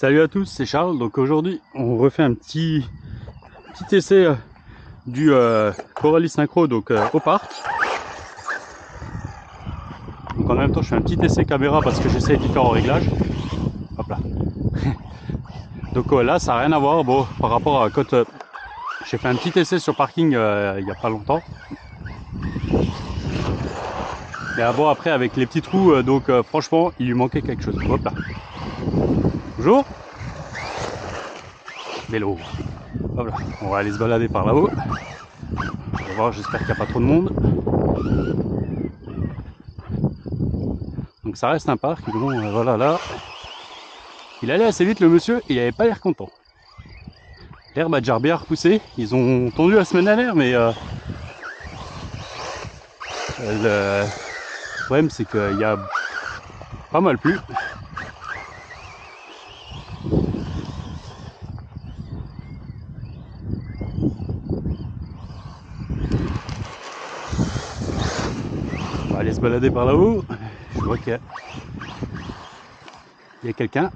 Salut à tous, c'est Charles. Donc aujourd'hui on refait un petit essai du Coralie Synchro au parc. Donc en même temps je fais un petit essai caméra parce que j'essaie différents réglages. Hop là. Donc là ça n'a rien à voir par rapport à quand j'ai fait un petit essai sur parking il n'y a pas longtemps. Et bon, après avec les petits trous franchement il lui manquait quelque chose. Hop là. Bonjour. Vélo. Hop là. On va aller se balader par là-haut. On va voir, j'espère qu'il n'y a pas trop de monde. Donc ça reste un parc. Bon, voilà là. Il allait assez vite le monsieur, il n'avait pas l'air content. L'herbe a déjà bien repoussé. Ils ont tondu la semaine dernière, mais le problème c'est qu'il y a pas mal plu. On va aller se balader par là-haut. Je vois qu'il y a quelqu'un.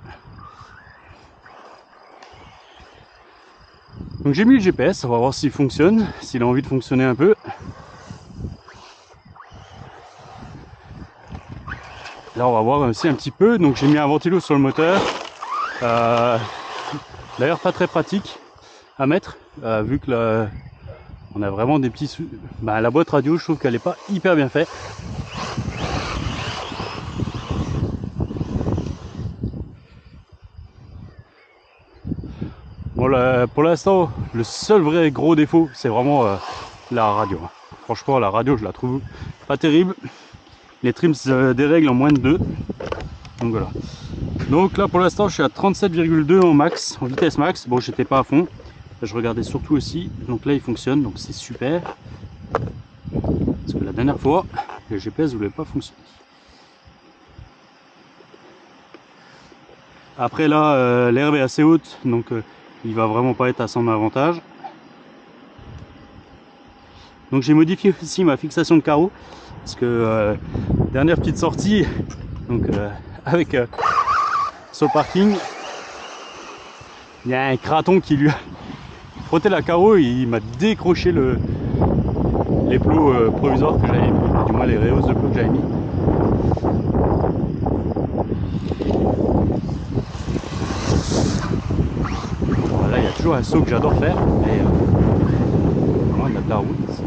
Donc j'ai mis le GPS, on va voir s'il fonctionne, s'il a envie de fonctionner un peu. Là on va voir aussi un petit peu. Donc j'ai mis un ventilo sur le moteur. D'ailleurs pas très pratique à mettre, vu que on a vraiment des petits... la boîte radio, je trouve qu'elle n'est pas hyper bien faite. Bon, pour l'instant, le seul vrai gros défaut, c'est vraiment la radio. Franchement, la radio, je la trouve pas terrible. Les trims dérèglent en moins de 2. Donc voilà. Donc là, pour l'instant, je suis à 37,2 en max, en vitesse max. Bon, j'étais pas à fond. Je regardais surtout aussi. Donc là, il fonctionne, donc c'est super. Parce que la dernière fois, le GPS ne voulait pas fonctionner. Après là, l'herbe est assez haute, donc il va vraiment pas être à son avantage. Donc j'ai modifié aussi ma fixation de carreaux parce que dernière petite sortie donc avec sur le parking, il y a un craton qui lui a frotté la carreau et il m'a décroché les plots provisoires que j'avais mis, du moins les rehausses de plots que j'avais mis. Voilà, il y a toujours un saut que j'adore faire, mais on a de la route.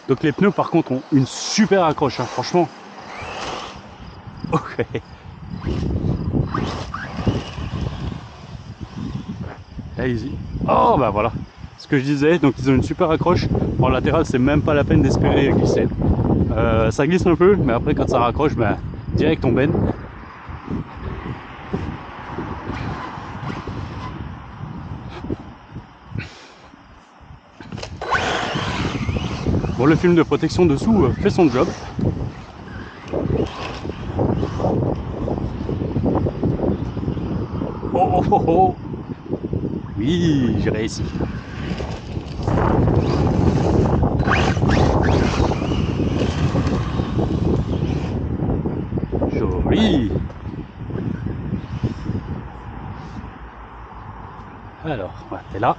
Donc les pneus par contre ont une super accroche, hein, franchement. Ok. Allez-y. Oh bah voilà. Ce que je disais, donc ils ont une super accroche. En latéral, c'est même pas la peine d'espérer glisser. Ça glisse un peu, mais après quand ça raccroche, direct on baigne. Bon, le film de protection dessous fait son job. Oh oh oh oh. Oui, j'ai réussi. Joli. Alors, t'es là.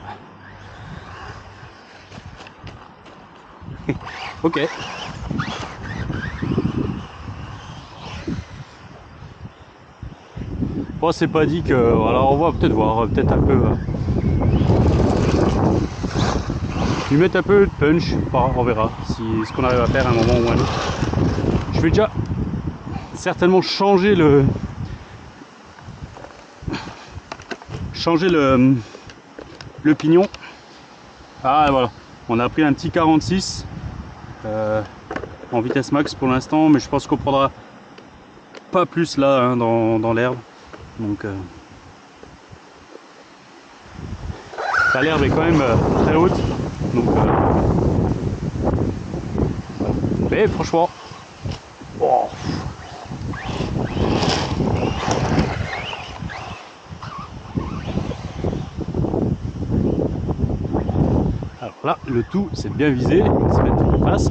Ok. Bon, c'est pas dit que... voilà, on va peut-être voir, peut-être un peu... lui mettre un peu de punch, on verra ce qu'on arrive à faire à un moment ou à un autre. Je vais déjà certainement changer le pignon. Ah voilà, on a pris un petit 46 en vitesse max pour l'instant, mais je pense qu'on prendra pas plus là hein, dans l'herbe. Donc l'herbe est quand même très haute, donc mais franchement oh. Alors là, le tout c'est de bien viser, se mettre en face.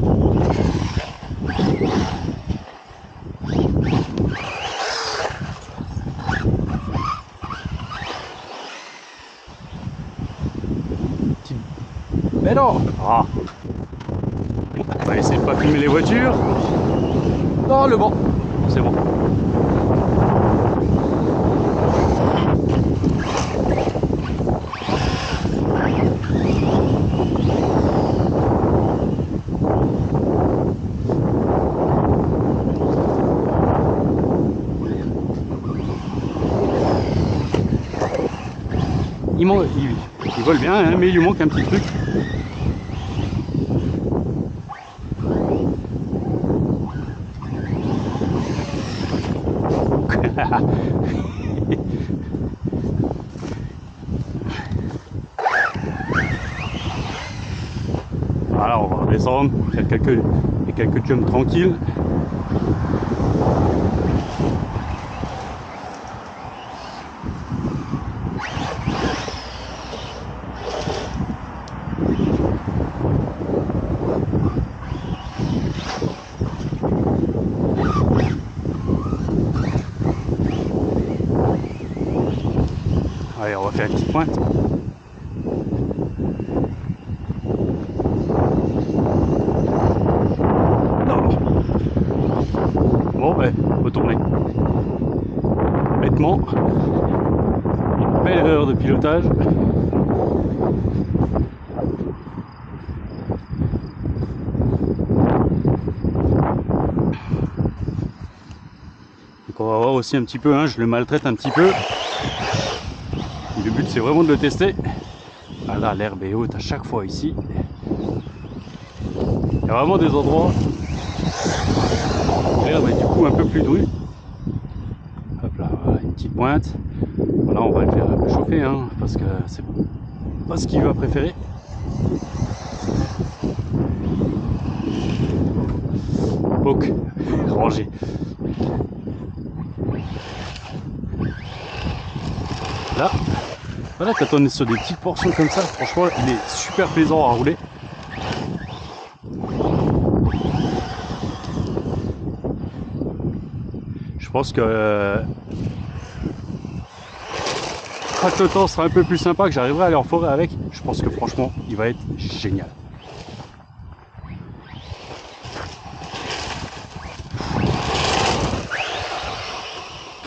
Mais non. Ah. On va essayer de pas filmer les voitures. Non, le vent. C'est bon. Il vole bien, hein, mais il lui manque un petit truc. Voilà, on va redescendre, faire quelques jumps tranquilles. Allez, on va faire une petite pointe. Non. Bon, ben, faut tourner. Bêtement. Une belle erreur de pilotage. Donc on va voir aussi un petit peu, hein, je le maltraite un petit peu. Le but c'est vraiment de le tester. Ah là, l'herbe est haute à chaque fois ici. Il y a vraiment des endroits où l'herbe est du coup un peu plus drue. Hop là, voilà, une petite pointe. Voilà, on va le faire chauffer, hein, parce que c'est pas ce qu'il va préférer. Ok, rangé. Là, voilà, quand on est sur des petites portions comme ça, franchement, il est super plaisant à rouler. Je pense que quand le temps sera un peu plus sympa, que j'arriverai à aller en forêt avec, je pense que franchement, il va être génial.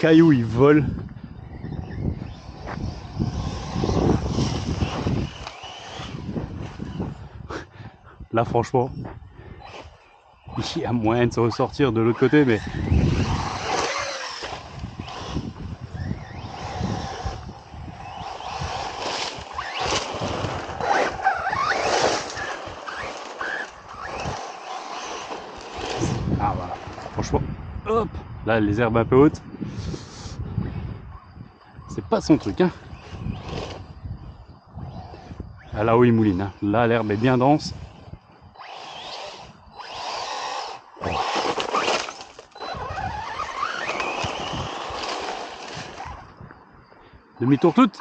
Caillou, il vole. Là, franchement, il y a moyen de se ressortir de l'autre côté, mais ah voilà, franchement, hop, là les herbes un peu hautes, c'est pas son truc, hein. Ah, là où il mouline, hein. Là l'herbe est bien dense. Demi-tour toute.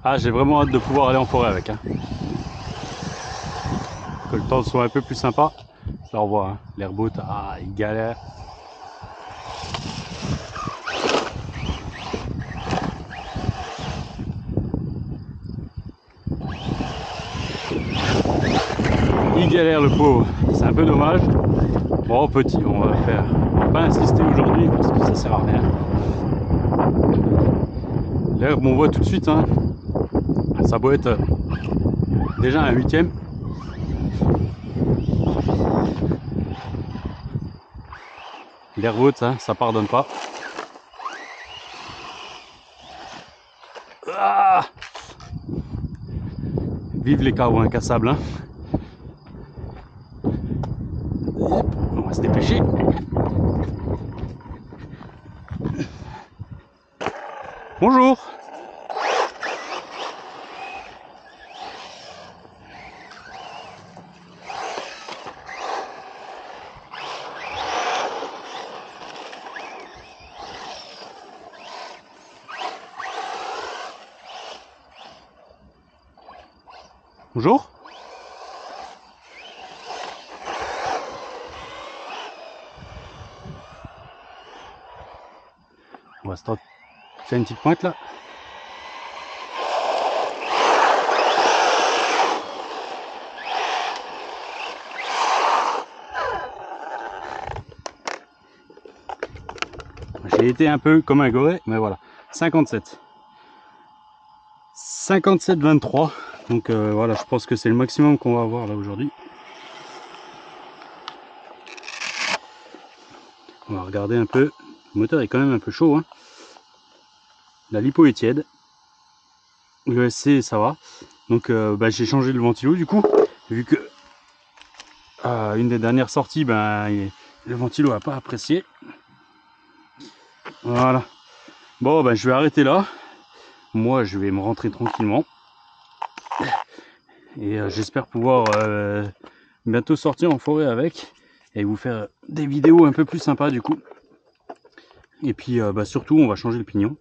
Ah, j'ai vraiment hâte de pouvoir aller en forêt avec, hein. Que le temps soit un peu plus sympa. Là on voit, hein, l'herbe haute, ah, il galère. Il galère le pauvre, c'est un peu dommage. Bon petit, on va pas insister aujourd'hui parce que ça sert à rien. L'herbe on voit tout de suite, hein, ça doit être déjà un 8e. L'herbe haute, ça pardonne pas. Ah, vive les carreaux incassables, hein. On va se dépêcher. Bonjour. Bonjour. va se faire une petite pointe là. J'ai été un peu comme un goré, mais voilà. 57. 57,23. Donc voilà, je pense que c'est le maximum qu'on va avoir là aujourd'hui. On va regarder un peu. Le moteur est quand même un peu chaud, hein. La lipo est tiède. Le SC ça va. Donc j'ai changé le ventilo du coup. Vu que une des dernières sorties, le ventilo n'a pas apprécié. Voilà. Bon je vais arrêter là. Moi je vais me rentrer tranquillement. Et j'espère pouvoir bientôt sortir en forêt avec. Et vous faire des vidéos un peu plus sympas du coup. Et puis surtout on va changer le pignon.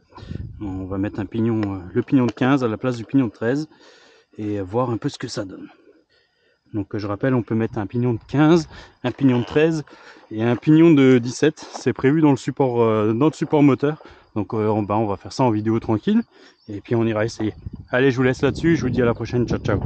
On va mettre un pignon, le pignon de 15 à la place du pignon de 13. Et voir un peu ce que ça donne. Donc je rappelle, on peut mettre un pignon de 15, un pignon de 13 et un pignon de 17. C'est prévu dans le support moteur. Donc on va faire ça en vidéo tranquille. Et puis on ira essayer. Allez, je vous laisse là-dessus. Je vous dis à la prochaine. Ciao, ciao.